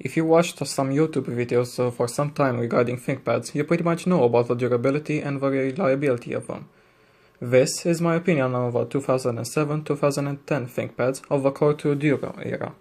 If you watched some YouTube videos for some time regarding ThinkPads, you pretty much know about the durability and the reliability of them. This is my opinion on the 2007-2010 ThinkPads of the Core 2 Duo era.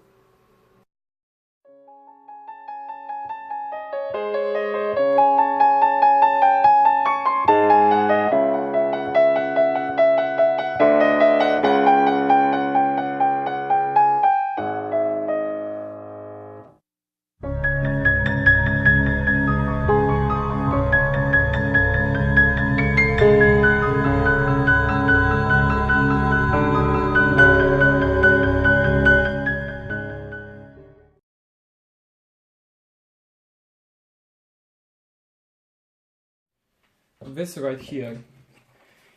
This right here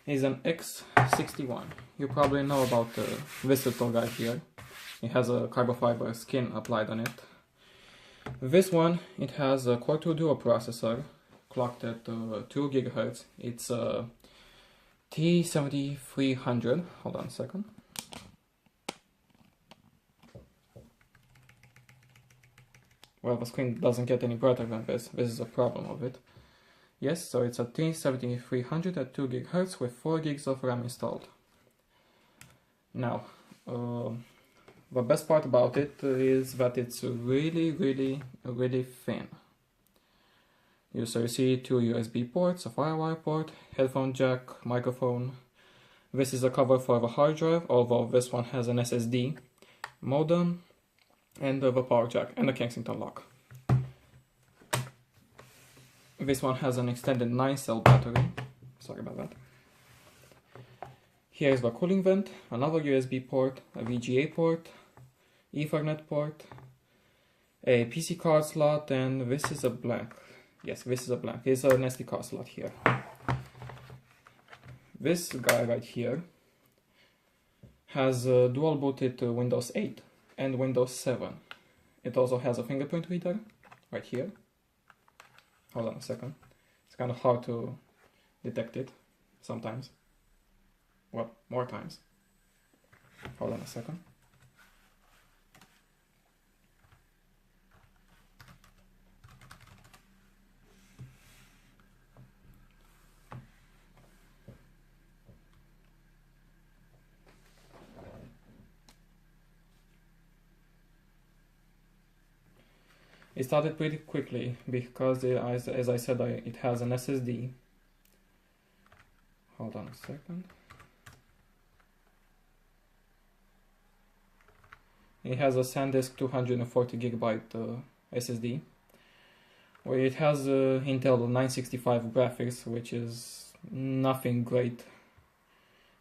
is an X61. You probably know about this little guy here. It has a carbon fiber skin applied on it. This one, it has a Core 2 Duo processor clocked at 2 GHz. It's a T7300. Hold on a second. Well, the screen doesn't get any brighter than this. This is a problem of it. Yes, so it's a T7300 at 2 GHz with 4 gigs of RAM installed. Now, the best part about it is that it's really thin. So you see 2 USB ports, a Firewire port, headphone jack, microphone. This is a cover for the hard drive, although this one has an SSD, modem, and the power jack, and a Kensington lock. This one has an extended 9-cell battery. Sorry about that. Here is the cooling vent, another USB port, a VGA port, Ethernet port, a PC card slot, and this is a blank. Yes, this is a blank. It's an SD card slot here. This guy right here has dual booted Windows 8 and Windows 7. It also has a fingerprint reader right here. Hold on a second. It's kind of hard to detect it sometimes. Well, more times. Hold on a second. It started pretty quickly because, as I said, it has an SSD. Hold on a second. It has a SanDisk 240 GB SSD, where it has Intel 965 graphics, which is nothing great.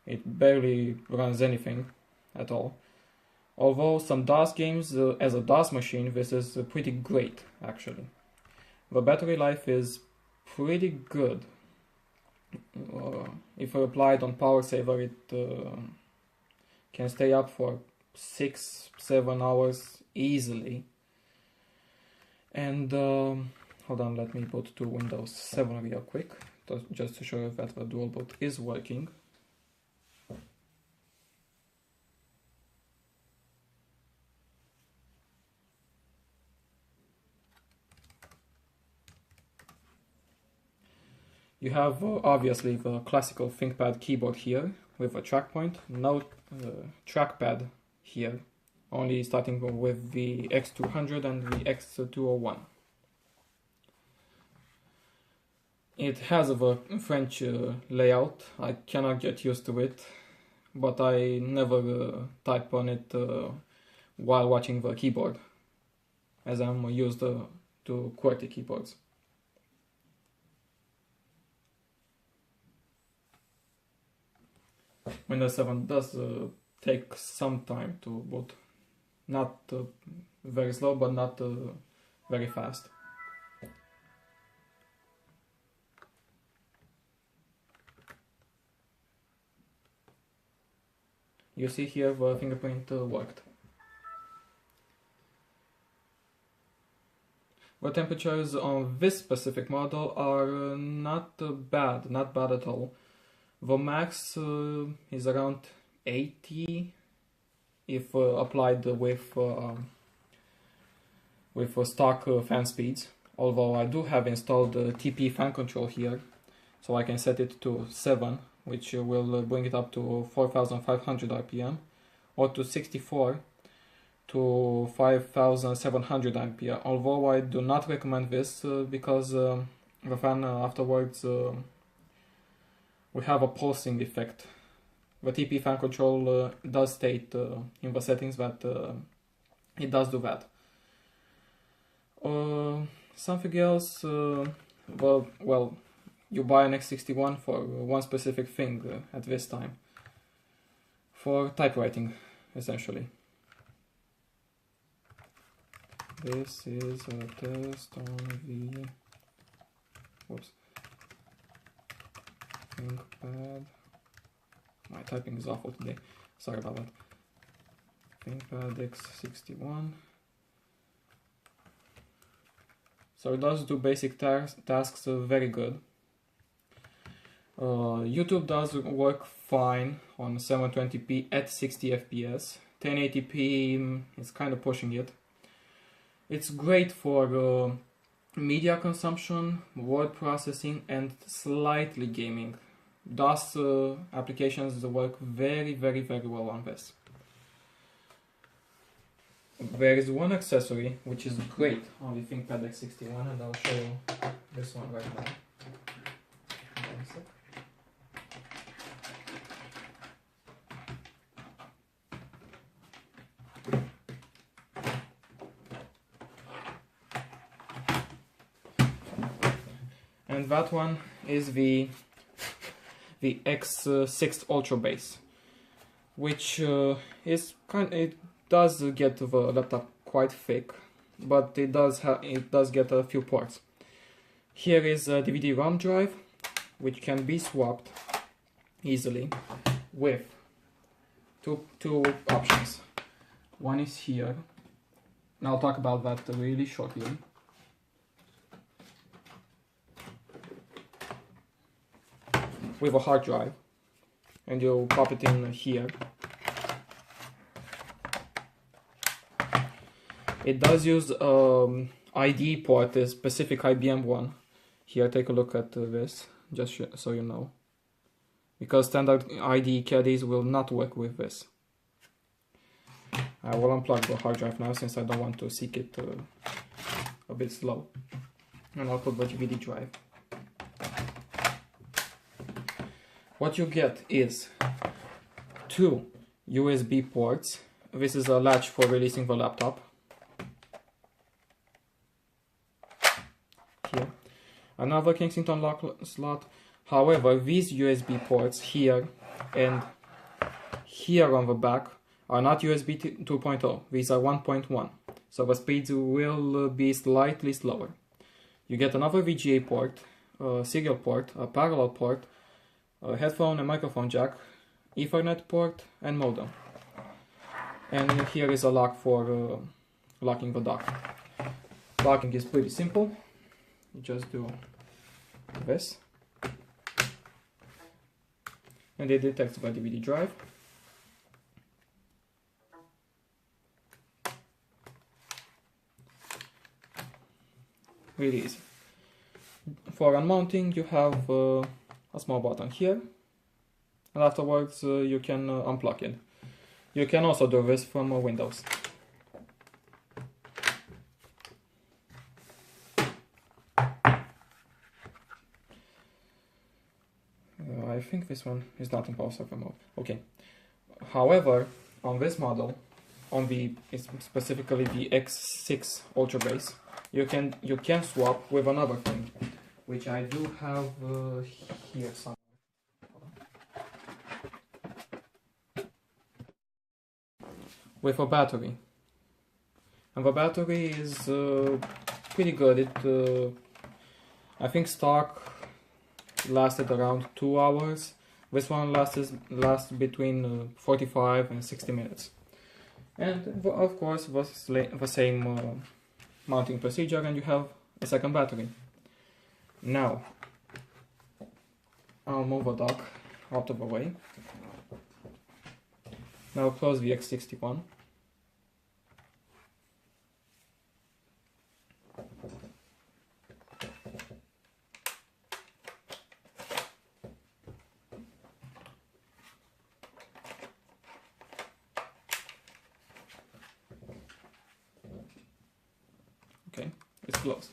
It barely runs anything at all. Although some DOS games, as a DOS machine, this is pretty great, actually. The battery life is pretty good. If applied on power saver, it can stay up for 6-7 hours easily. And hold on, let me boot to Windows 7 real quick, just to show you that the dual boot is working. You have obviously the classical ThinkPad keyboard here with a track point, no trackpad here, only starting with the X200 and the X201. It has a French layout. I cannot get used to it, but I never type on it while watching the keyboard, as I'm used to QWERTY keyboards. Windows 7 does take some time to boot. Not very slow, but not very fast. You see here the fingerprint worked. The temperatures on this specific model are not bad at all. The max is around 80 if applied with with stock fan speeds, although I do have installed TP fan control here, so I can set it to 7, which will bring it up to 4500 RPM, or to 64 to 5700 RPM, although I do not recommend this because the fan afterwards we have a pulsing effect. The TP fan control does state in the settings that it does do that. Something else, well, you buy an X61 for one specific thing at this time. For typewriting, essentially. This is a test on the ThinkPad. My typing is awful today. Sorry about that. ThinkPad X61. So it does do basic tasks very good. YouTube does work fine on 720p at 60 fps. 1080p is kind of pushing it. It's great for media consumption, word processing, and slightly gaming. DOS applications work very well on this. There is one accessory which is great on the ThinkPad X61, and I'll show you this one right now. One sec. And that one is the X6 Ultra base, which is it does get the laptop quite thick, but it does get a few ports. Here is a DVD-ROM drive, which can be swapped easily with two options. One is here, and I'll talk about that really shortly. With a hard drive, and you pop it in here. It does use IDE port, a specific IBM one. Here, take a look at this, just so you know. Because standard IDE caddies will not work with this. I will unplug the hard drive now, since I don't want to seek it a bit slow. And I'll put the DVD drive. What you get is two USB ports. This is a latch for releasing the laptop. Here. Another Kensington lock slot. However, these USB ports here and here on the back are not USB 2.0. These are 1.1. So the speeds will be slightly slower. You get another VGA port, a serial port, a parallel port, a headphone and microphone jack, Ethernet port, and modem. And here is a lock for locking the dock. Locking is pretty simple. You just do this, and it detects the DVD drive. Really easy. For unmounting, you have a small button here, and afterwards you can unplug it. You can also do this from Windows. I think this one is not in power saver mode. Okay. However, on this model, on the specifically the X6 Ultra base, you can swap with another thing, which I do have here somewhere. With a battery. And the battery is pretty good. It I think stock lasted around 2 hours. This one lasts between 45 and 60 minutes. And of course the same mounting procedure, and you have a second battery. Now I'll move the dock out of the way. Now close the X61. Okay, it's closed.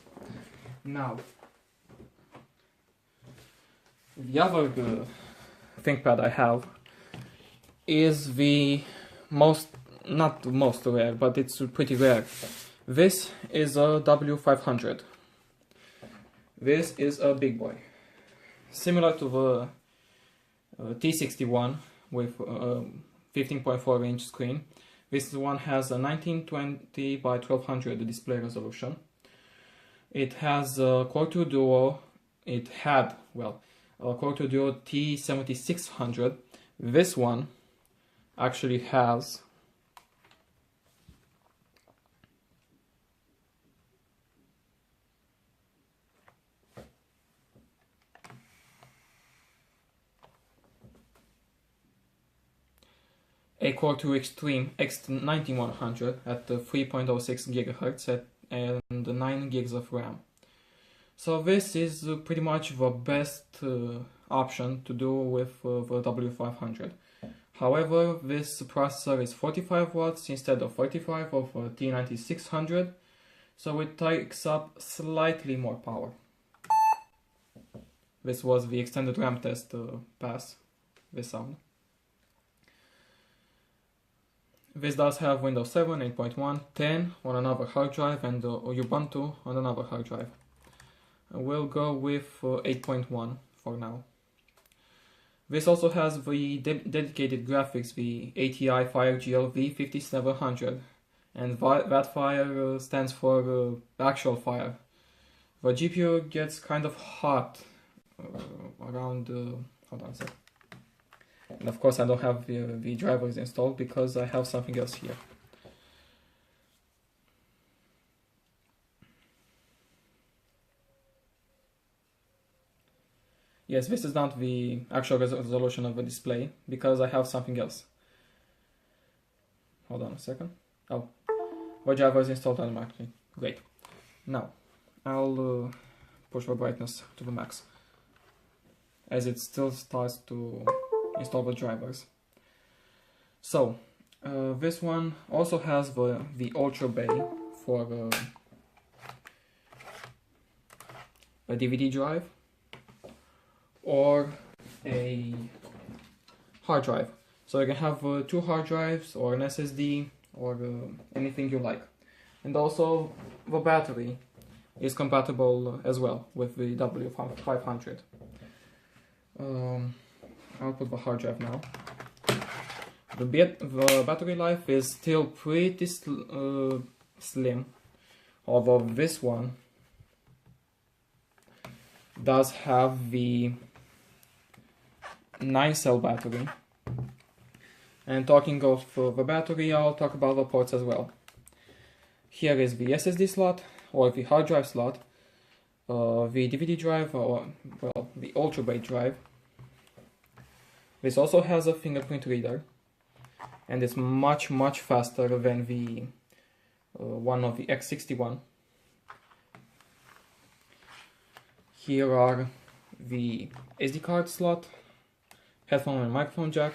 Now, the other ThinkPad I have is the not the most rare, but it's pretty rare. This is a W500. This is a big boy. Similar to the T61 with 15.4 inch screen. This one has a 1920 by 1200 display resolution. It has a Core 2 Duo. It had, well, a Core 2 Duo T7600. This one actually has a Core 2 Extreme X9100 at 3.06 GHz and 9 gigs of RAM. So this is pretty much the best option to do with the W500. However, this processor is 45 watts instead of 35 of a T9600, so it takes up slightly more power. This was the extended RAM test pass, this sound. This does have Windows 7, 8.1, 10 on another hard drive and Ubuntu on another hard drive. We'll go with 8.1 for now. This also has the dedicated graphics, the ATI FireGL V5700, and that fire stands for actual fire. The GPU gets kind of hot around, hold on a sec. And of course I don't have the drivers installed because I have something else here. Yes, this is not the actual resolution of the display because I have something else. Hold on a second. Oh, the driver is installed automatically. Great. Now, I'll push the brightness to the max as it still starts to install the drivers. So, this one also has the Ultra Bay for a DVD drive or a hard drive. So you can have 2 hard drives or an SSD or anything you like. And also the battery is compatible as well with the W500. I'll put the hard drive now. The battery life is still pretty slim, although this one does have the 9-cell battery. And talking of the battery, I'll talk about the ports as well. Here is the SSD slot or the hard drive slot, the DVD drive or well the Ultra Bay drive. This also has a fingerprint reader and it's much faster than the one of the X61. Here are the SD card slot, headphone and microphone jack,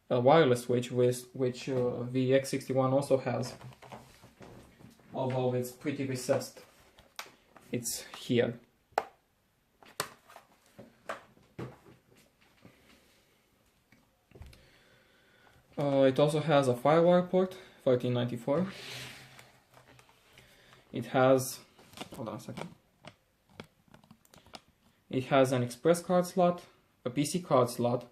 a wireless switch which the X61 also has, although it's pretty recessed. It's here. It also has a FireWire port, 1394. It has, hold on a second. It has an express card slot, a PC card slot.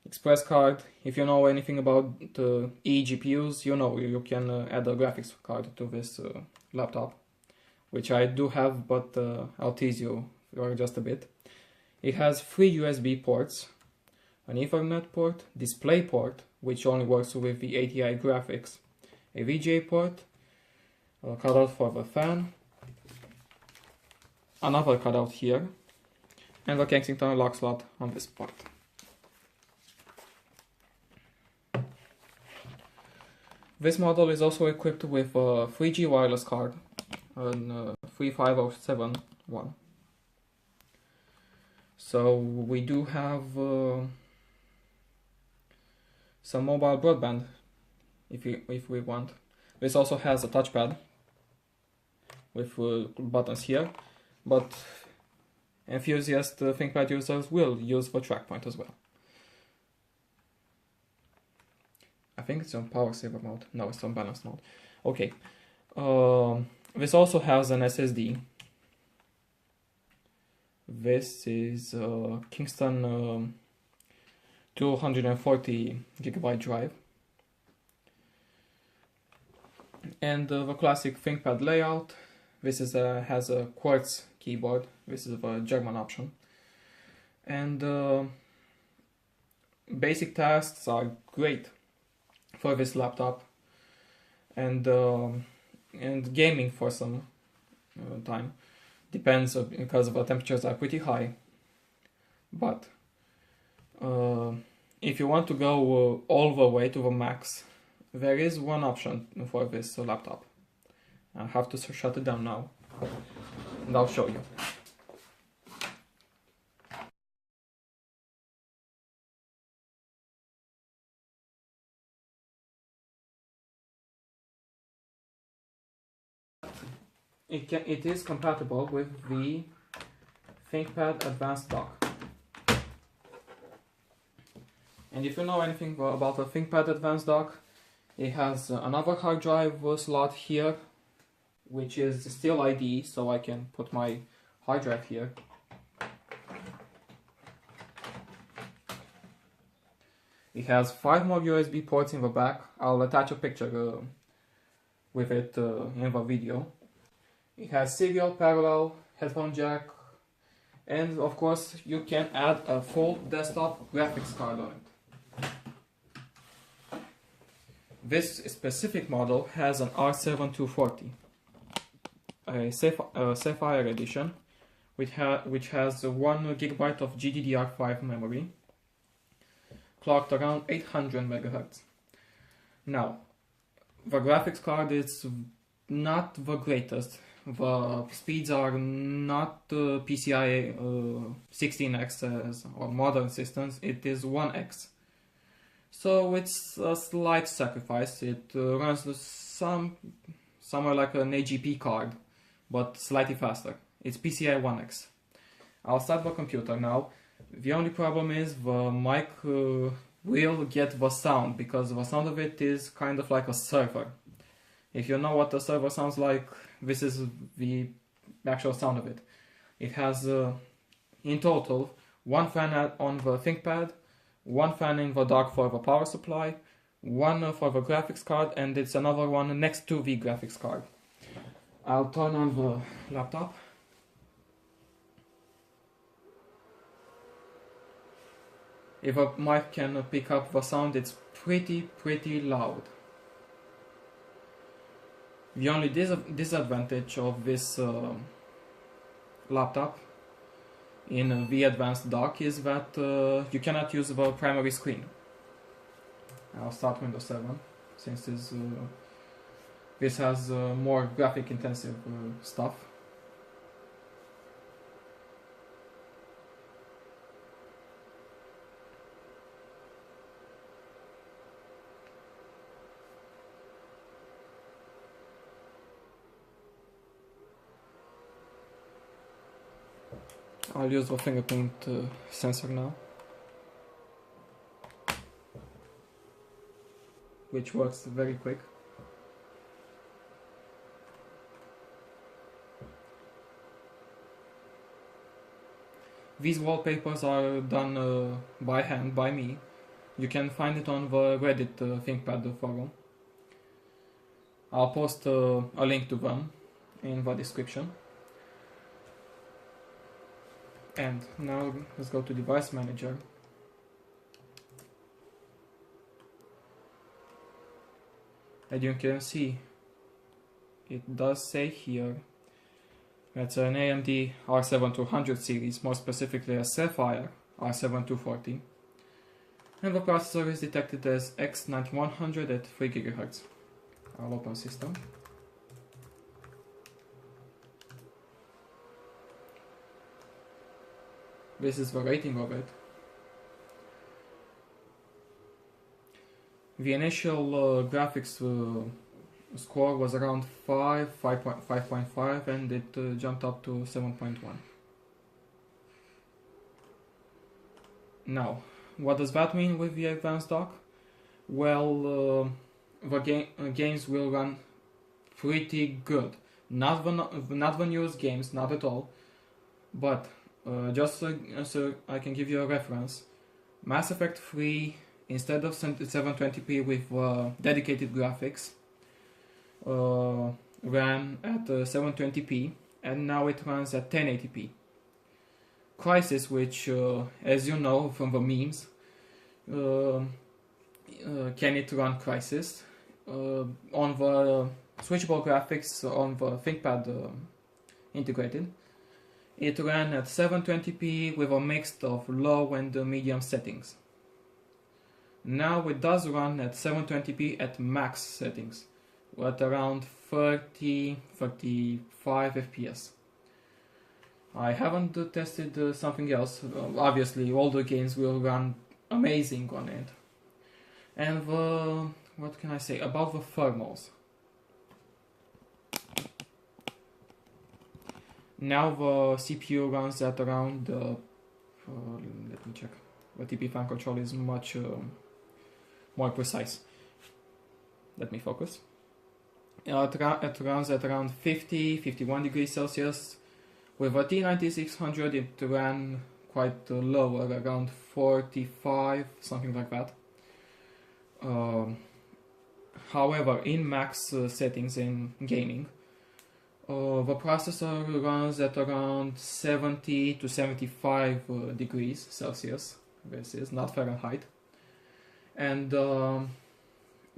Express card, if you know anything about eGPUs, you know you can add a graphics card to this laptop, which I do have, but I'll tease you for just a bit. It has 3 USB ports, an Ethernet port, display port, which only works with the ATI graphics, a VGA port, a cutout for the fan, another cutout here, and a Kensington lock slot on this part. This model is also equipped with a 3G wireless card, an 35071 one. So we do have some mobile broadband if we want. This also has a touchpad, with buttons here, but enthusiast ThinkPad users will use the trackpoint as well. I think it's on power saver mode. No, it's on balance mode. Okay. This also has an SSD. This is Kingston 240 gigabyte drive. And the classic ThinkPad layout. This is has a quartz keyboard. This is the German option. And basic tasks are great for this laptop, and gaming for some time. Depends, because the temperatures are pretty high. But if you want to go all the way to the max, there is one option for this laptop. I have to shut it down now, and I'll show you. It is compatible with the ThinkPad Advanced Dock. And if you know anything about the ThinkPad Advanced Dock, it has another hard drive slot here, which is still ID, so I can put my hard drive here. It has 5 more USB ports in the back. I'll attach a picture with it in the video. It has serial, parallel, headphone jack, and of course you can add a full desktop graphics card on it. This specific model has an R7 240, a Sapphire edition, which has 1 GB of GDDR5 memory, clocked around 800 MHz. Now, the graphics card is not the greatest. The speeds are not PCI 16X or modern systems, it is 1X. So it's a slight sacrifice. It runs somewhere like an AGP card, but slightly faster. It's PCI 1X. I'll start the computer now. The only problem is the mic will get the sound, because the sound of it is kind of like a server. If you know what a server sounds like, this is the actual sound of it. It has, in total, 1 fan on the ThinkPad, 1 fan in the dock for the power supply, 1 for the graphics card, and it's another one next to the graphics card. I'll turn on the laptop. If a mic can pick up the sound, it's pretty loud. The only disadvantage of this laptop in the advanced dock is that you cannot use the primary screen. I'll start Windows 7, since this has more graphic intensive stuff. I'll use the fingerprint sensor now, which works very quick. These wallpapers are done by hand, by me. You can find it on the Reddit ThinkPad forum. I'll post a link to them in the description. And now let's go to Device Manager. And you can see it does say here that's an AMD R7 series, more specifically a Sapphire R7 240. And the processor is detected as X9100 at 3 GHz. I'll open System. This is the rating of it. The initial graphics score was around 5.5, and it jumped up to 7.1. Now, what does that mean with the advanced dock? Well, the games will run pretty good. Not the newest games, not at all, but just so I can give you a reference, Mass Effect 3, instead of 720p with dedicated graphics, ran at 720p, and now it runs at 1080p. Crysis, which, as you know from the memes, can it run Crysis? On the switchable graphics on the ThinkPad integrated, it ran at 720p with a mix of low and medium settings. Now it does run at 720p at max settings, at around 30-35 FPS. I haven't tested something else. Obviously, older games will run amazing on it. And what can I say about the thermals? Now the CPU runs at around, let me check, the TP fan control is much more precise. Let me focus. It runs at around 50-51 degrees Celsius. With a T9600 it ran quite lower, around 45, something like that. However, in max settings in gaming, the processor runs at around 70 to 75 degrees Celsius. This is not Fahrenheit. And the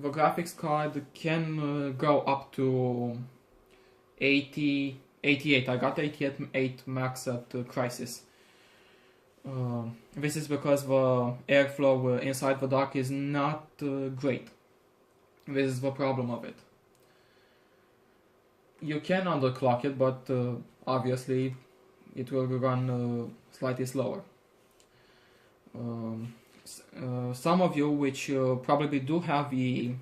graphics card can go up to 88. I got 88 max at Crysis. This is because the airflow inside the dock is not great. This is the problem of it. You can underclock it, but obviously it will run slightly slower. Some of you which probably do have the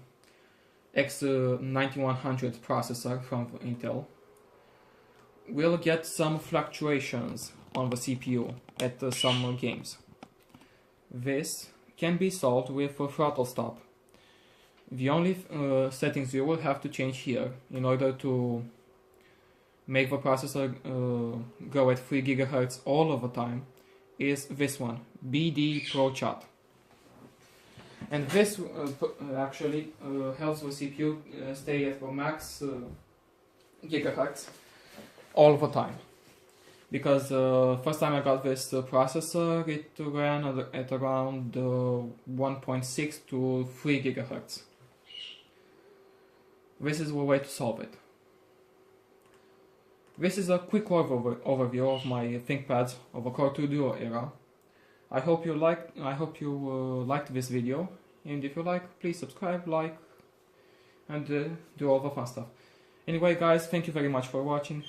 X9100 processor from Intel will get some fluctuations on the CPU at some games. This can be solved with a throttle stop. The only settings you will have to change here in order to make the processor go at 3 GHz all of the time is this one, BD Pro Chat. And this actually helps the CPU stay at the max gigahertz all the time. Because first time I got this processor, it ran at around 1.6 to 3 gigahertz. This is the way to solve it. This is a quick overview of my ThinkPads of the Core 2 Duo era. I hope you liked this video, and if you like, please subscribe, like, and do all the fun stuff. Anyway guys, thank you very much for watching.